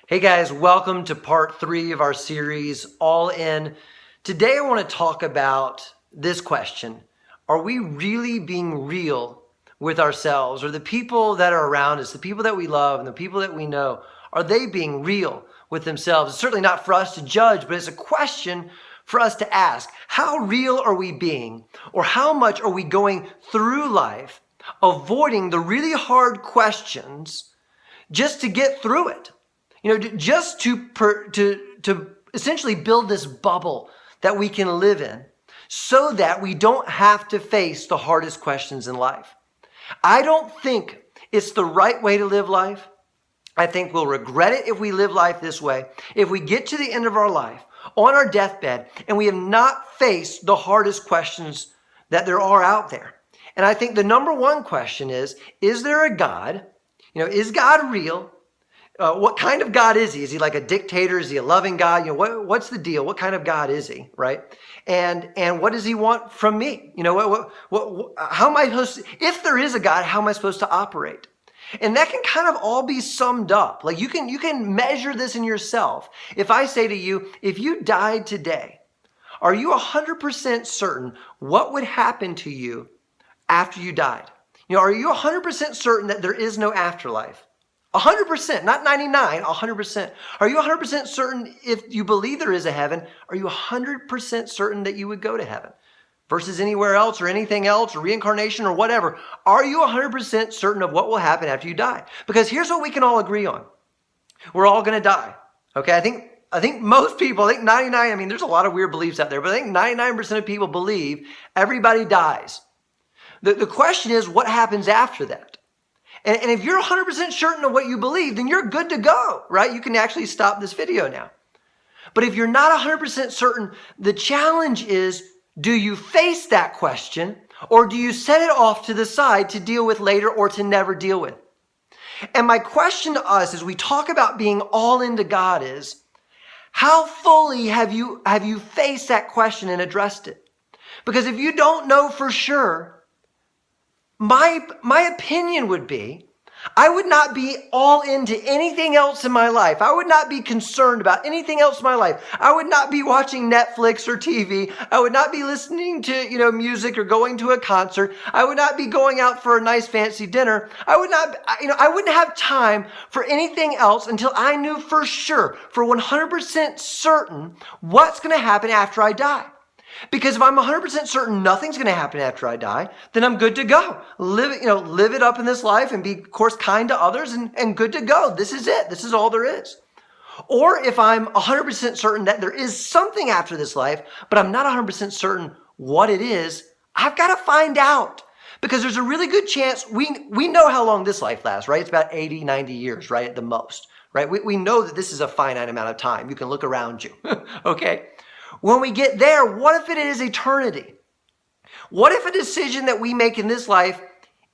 Hey guys, welcome to part 3 of our series, All In. Today I want to talk about this question. Are we really being real with ourselves? Or the people that are around us, the people that we love and the people that we know, are they being real with themselves? It's certainly not for us to judge, but it's a question for us to ask. How real are we being? Or how much are we going through life avoiding the really hard questions just to get through it? Just to essentially build this bubble that we can live in so that we don't have to face the hardest questions in life. I don't think it's the right way to live life. I think we'll regret it if we live life this way. If we get to the end of our life on our deathbed and we have not faced the hardest questions that there are out there. And I think the number one question is there a God? Is God real? What kind of God is he? Is he like a dictator? Is he a loving God? What's the deal? What kind of God is he, right? And what does he want from me? How am I supposed to, if there is a God, how am I supposed to operate? And that can kind of all be summed up. Like you can measure this in yourself. If I say to you, if you died today, are you 100% certain what would happen to you after you died? Are you 100% certain that there is no afterlife? 100%, not 99, 100%. Are you 100% certain if you believe there is a heaven, are you 100% certain that you would go to heaven versus anywhere else or anything else or reincarnation or whatever? Are you 100% certain of what will happen after you die? Because here's what we can all agree on. We're all going to die. Okay, I think most people, I think 99, there's a lot of weird beliefs out there, but I think 99% of people believe everybody dies. The question is, what happens after that? And if you're 100% certain of what you believe, then you're good to go, right? You can actually stop this video now. But if you're not 100% certain, the challenge is, do you face that question or do you set it off to the side to deal with later or to never deal with? And my question to us as we talk about being all into God is, how fully have you faced that question and addressed it? Because if you don't know for sure, my opinion would be, I would not be all into anything else in my life. I would not be concerned about anything else in my life. I would not be watching Netflix or TV. I would not be listening to, music or going to a concert. I would not be going out for a nice fancy dinner. I wouldn't have time for anything else until I knew for sure, for 100% certain what's going to happen after I die. Because if I'm 100% certain nothing's going to happen after I die, then I'm good to go. Live it up in this life and be, of course, kind to others and good to go. This is it. This is all there is. Or if I'm 100% certain that there is something after this life, but I'm not 100% certain what it is, I've got to find out. Because there's a really good chance we know how long this life lasts, right? It's about 80, 90 years, right? At the most, right? We know that this is a finite amount of time. You can look around you, okay? When we get there, what if it is eternity? What if a decision that we make in this life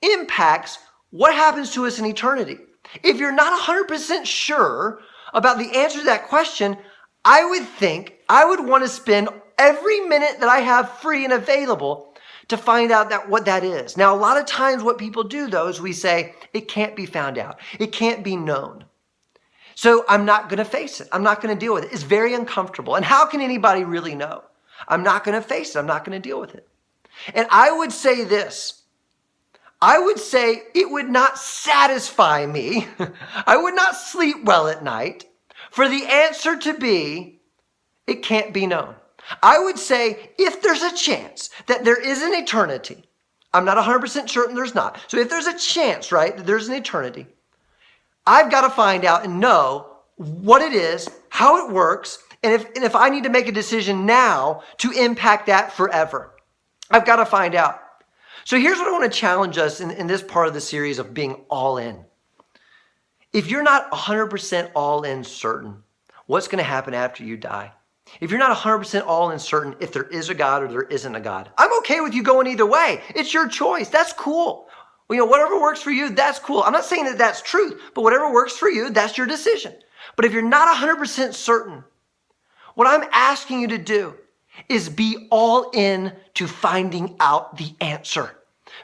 impacts what happens to us in eternity? If you're not 100% sure about the answer to that question, I would think I would want to spend every minute that I have free and available to find out what that is. Now, a lot of times what people do, though, is we say, it can't be found out. It can't be known. So I'm not going to face it. I'm not going to deal with it. It's very uncomfortable. And how can anybody really know? I'm not going to face it. I'm not going to deal with it. And I would say this. I would say it would not satisfy me. I would not sleep well at night for the answer to be, it can't be known. I would say if there's a chance that there is an eternity, I'm not 100% certain there's not. So if there's a chance, right, that there's an eternity, I've got to find out and know what it is, how it works, and if I need to make a decision now to impact that forever. I've got to find out. So here's what I want to challenge us in this part of the series of being all in. If you're not 100% all in certain what's going to happen after you die, if you're not 100% all in certain if there is a God or there isn't a God, I'm okay with you going either way. It's your choice. That's cool. Whatever works for you, that's cool. I'm not saying that that's truth, but whatever works for you, that's your decision. But if you're not 100% certain, what I'm asking you to do is be all in to finding out the answer.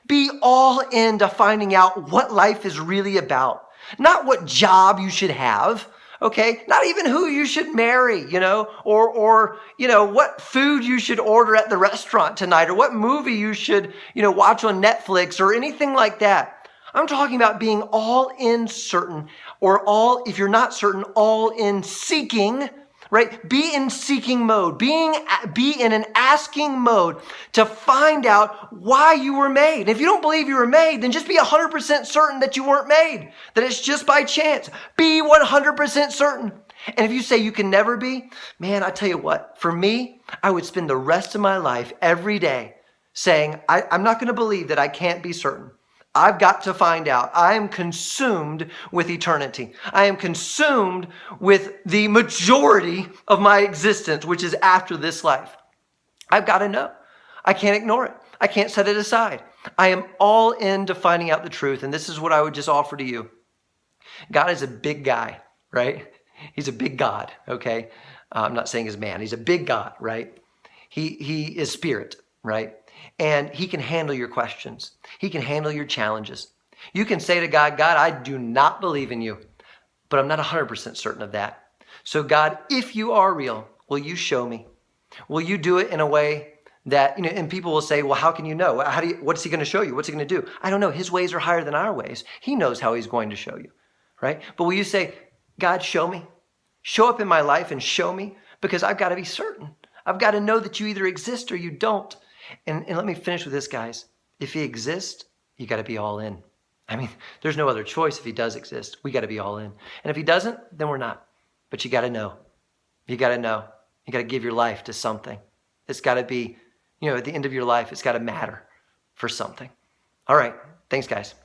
Be all in to finding out what life is really about. Not what job you should have, Okay, not even who you should marry, or what food you should order at the restaurant tonight, or what movie you should, watch on Netflix or anything like that. I'm talking about being all in certain, or all, if you're not certain, all in seeking, right? Be in seeking mode, be in an asking mode to find out why you were made. And if you don't believe you were made, then just be 100% certain that you weren't made, that it's just by chance. Be 100% certain. And if you say you can never be, man, I tell you what, for me, I would spend the rest of my life every day saying, I'm not going to believe that I can't be certain. I've got to find out. I am consumed with eternity. I am consumed with the majority of my existence, which is after this life. I've got to know. I can't ignore it. I can't set it aside. I am all into finding out the truth. And this is what I would just offer to you. God is a big guy, right? He's a big God, okay? I'm not saying he's man. He's a big God, right? He is spirit, right? And he can handle your questions. He can handle your challenges. You can say to God, God, I do not believe in you, but I'm not 100% certain of that. So God, if you are real, will you show me? Will you do it in a way that, and people will say, well, how can you know? What's he going to show you? What's he going to do? I don't know. His ways are higher than our ways. He knows how he's going to show you, right? But will you say, God, show me? Show up in my life and show me, because I've got to be certain. I've got to know that you either exist or you don't. And let me finish with this, guys. If he exists, you got to be all in. I mean, there's no other choice. If he does exist, we got to be all in. And if he doesn't, then we're not. But you got to know. You got to know. You got to give your life to something. It's got to be, at the end of your life, it's got to matter for something. All right. Thanks, guys.